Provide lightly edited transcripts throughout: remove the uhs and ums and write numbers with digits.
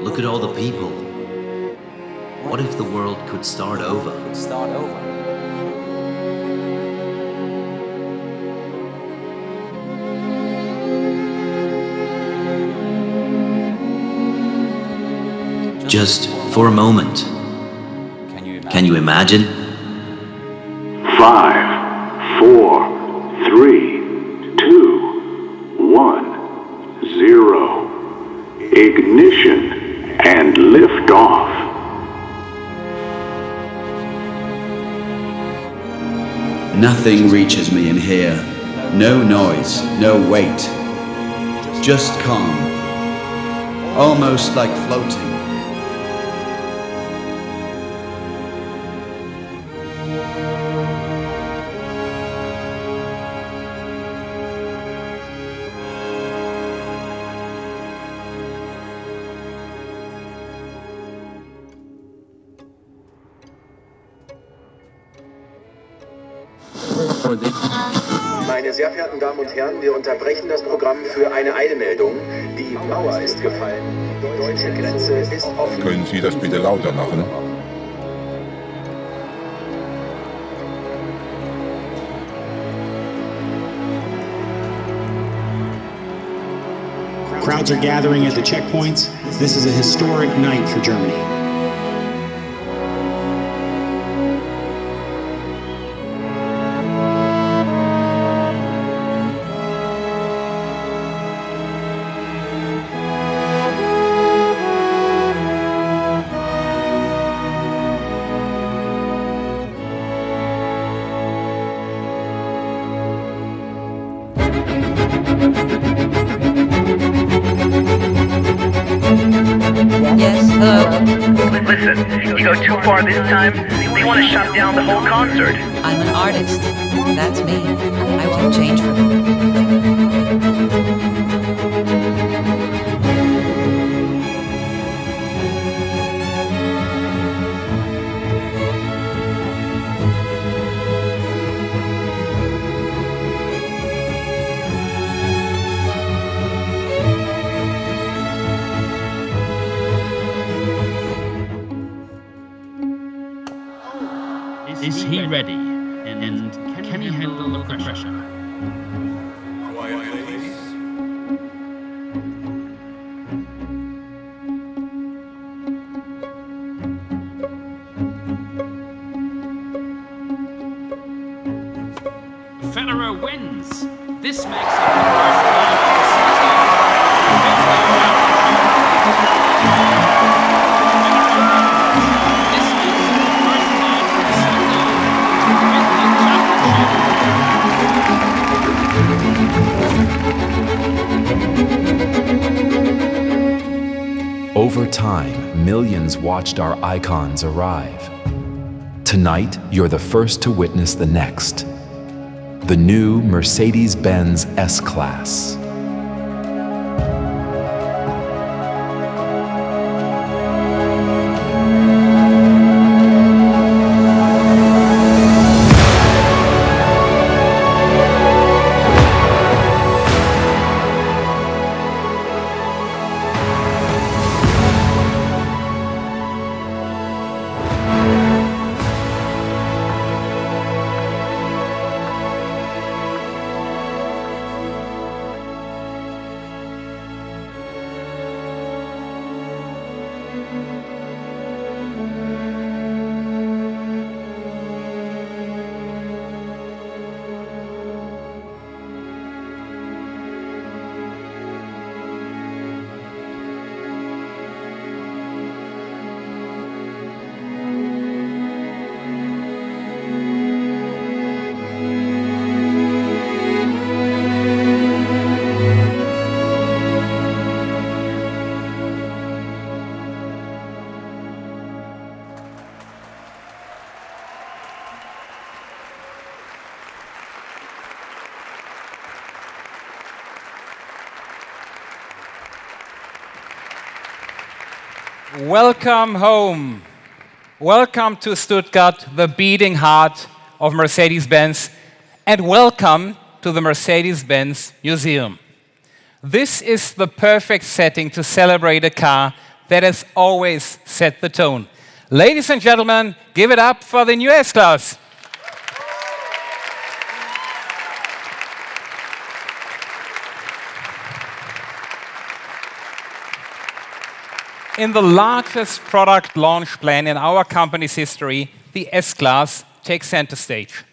Look at all the people. What if the world could start over? Just for a moment. Can you imagine? 5, 4, 3, 2, 1, 0. Ignition and lift off. Nothing reaches me in here. No noise, no weight. Just calm. Almost like floating. Meine sehr verehrten Damen und Herren, wir unterbrechen das Programm für eine Eilmeldung. Die Mauer ist gefallen. Die deutsche Grenze ist offen. Können Sie das bitte lauter machen? Crowds are gathering at the checkpoints. This is a historic night for Germany. Yes, hello? Listen, you go too far this time, they want to shut down the whole concert. I'm an artist. That's me. I won't change for them. Is he ready? And can he handle the pressure? Federer wins. This makes it the first Over time, millions watched our icons arrive. Tonight, you're the first to witness the next. The new Mercedes-Benz S-Class. Welcome home. Welcome to Stuttgart, the beating heart of Mercedes-Benz, and welcome to the Mercedes-Benz Museum. This is the perfect setting to celebrate a car that has always set the tone. Ladies and gentlemen, give it up for the new S-Class. In the largest product launch plan in our company's history, the S-Class takes center stage.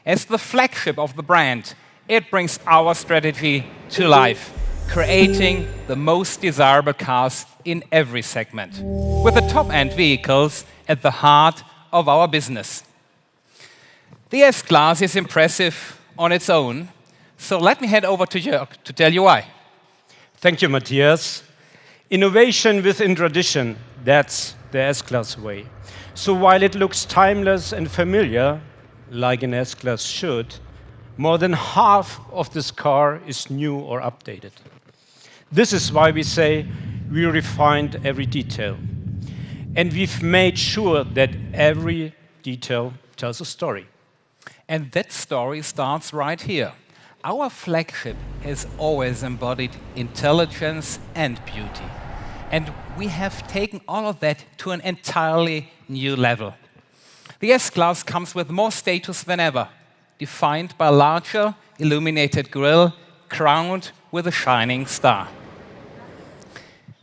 As the flagship of the brand, it brings our strategy to life, creating the most desirable cars in every segment, with the top-end vehicles at the heart of our business. The S-Class is impressive on its own, so let me hand over to Jörg to tell you why. Thank you, Matthias. Innovation within tradition, that's the S-Class way. So while it looks timeless and familiar, like an S-Class should, more than half of this car is new or updated. This is why we say we refined every detail. And we've made sure that every detail tells a story. And that story starts right here. Our flagship has always embodied intelligence and beauty. And we have taken all of that to an entirely new level. The S-Class comes with more status than ever, defined by a larger, illuminated grille crowned with a shining star.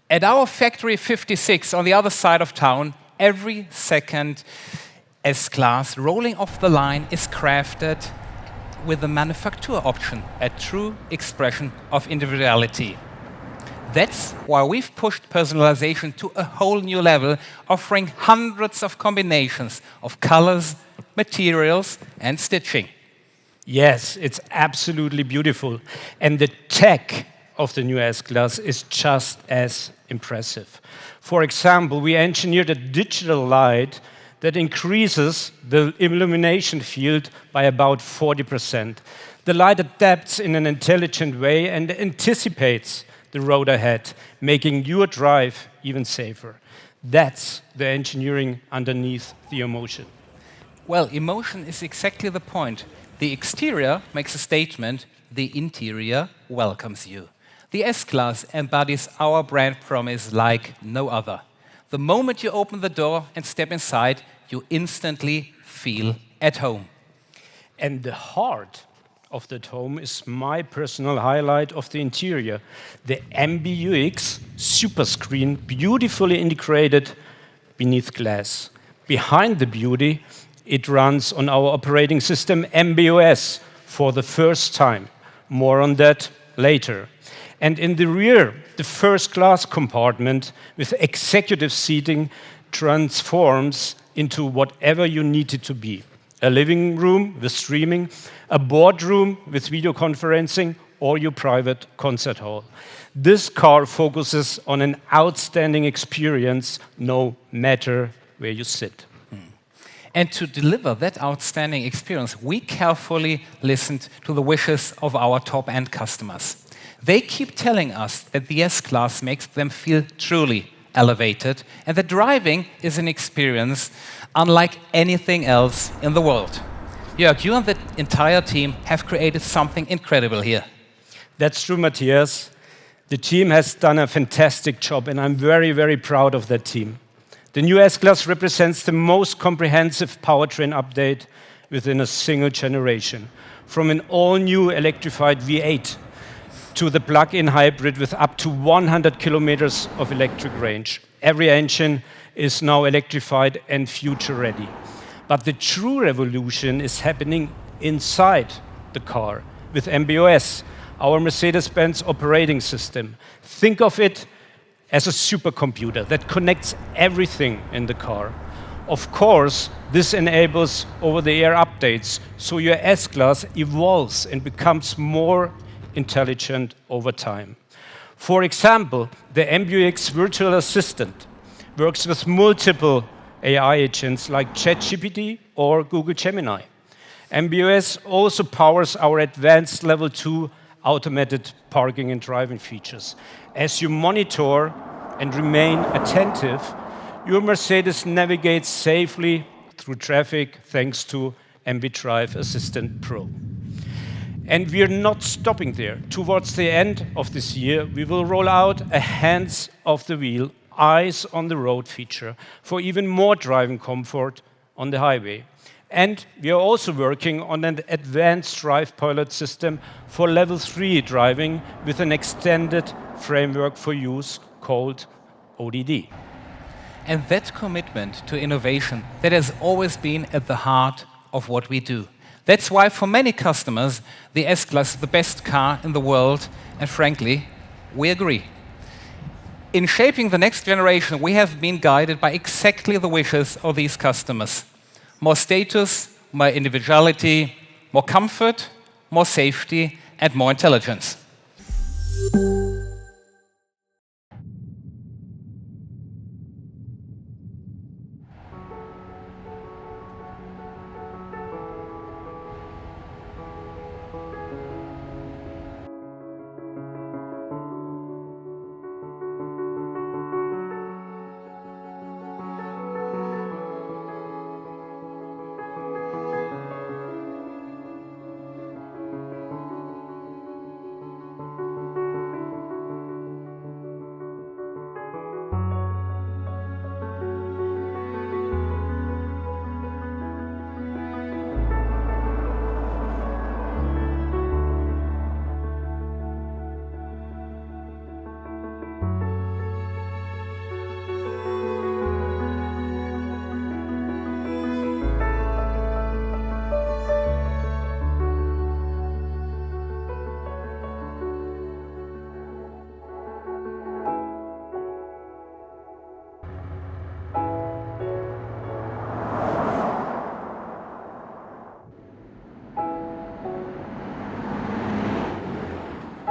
At our Factory 56 on the other side of town, every second S-Class rolling off the line is crafted with a manufacturer option, a true expression of individuality. That's why we've pushed personalization to a whole new level, offering hundreds of combinations of colors, materials, and stitching. Yes, it's absolutely beautiful. And the tech of the new S-Class is just as impressive. For example, we engineered a digital light that increases the illumination field by about 40%. The light adapts in an intelligent way and anticipates the road ahead, making your drive even safer. That's the engineering underneath the emotion. Well, emotion is exactly the point. The exterior makes a statement, the interior welcomes you. The S-Class embodies our brand promise like no other. The moment you open the door and step inside, you instantly feel at home. And the heart of that home is my personal highlight of the interior, the MBUX Superscreen, beautifully integrated beneath glass. Behind the beauty, it runs on our operating system MB.OS for the first time. More on that later. And in the rear, the first-class compartment with executive seating transforms into whatever you need it to be. A living room with streaming, a boardroom with video conferencing, or your private concert hall. This car focuses on an outstanding experience no matter where you sit. And to deliver that outstanding experience, we carefully listened to the wishes of our top-end customers. They keep telling us that the S-Class makes them feel truly elevated, and that driving is an experience unlike anything else in the world. Jörg, you and the entire team have created something incredible here. That's true, Matthias. The team has done a fantastic job, and I'm very, very proud of that team. The new S-Class represents the most comprehensive powertrain update within a single generation, from an all-new electrified V8 to the plug-in hybrid with up to 100 kilometers of electric range. Every engine is now electrified and future-ready. But the true revolution is happening inside the car with MB.OS, our Mercedes-Benz operating system. Think of it as a supercomputer that connects everything in the car. Of course, this enables over-the-air updates, so your S-Class evolves and becomes more intelligent over time. For example, the MBUX virtual assistant works with multiple AI agents like ChatGPT or Google Gemini. MB.OS also powers our advanced level 2 automated parking and driving features. As you monitor and remain attentive your Mercedes navigates safely through traffic thanks to MB Drive Assistant Pro. And we are not stopping there. Towards the end of this year, we will roll out a hands off the wheel, eyes on the road feature for even more driving comfort on the highway. And we are also working on an advanced drive pilot system for level 3 driving with an extended framework for use called ODD. And that commitment to innovation, that has always been at the heart of what we do. That's why for many customers, the S-Class is the best car in the world, and frankly, we agree. In shaping the next generation, we have been guided by exactly the wishes of these customers. More status, more individuality, more comfort, more safety, and more intelligence.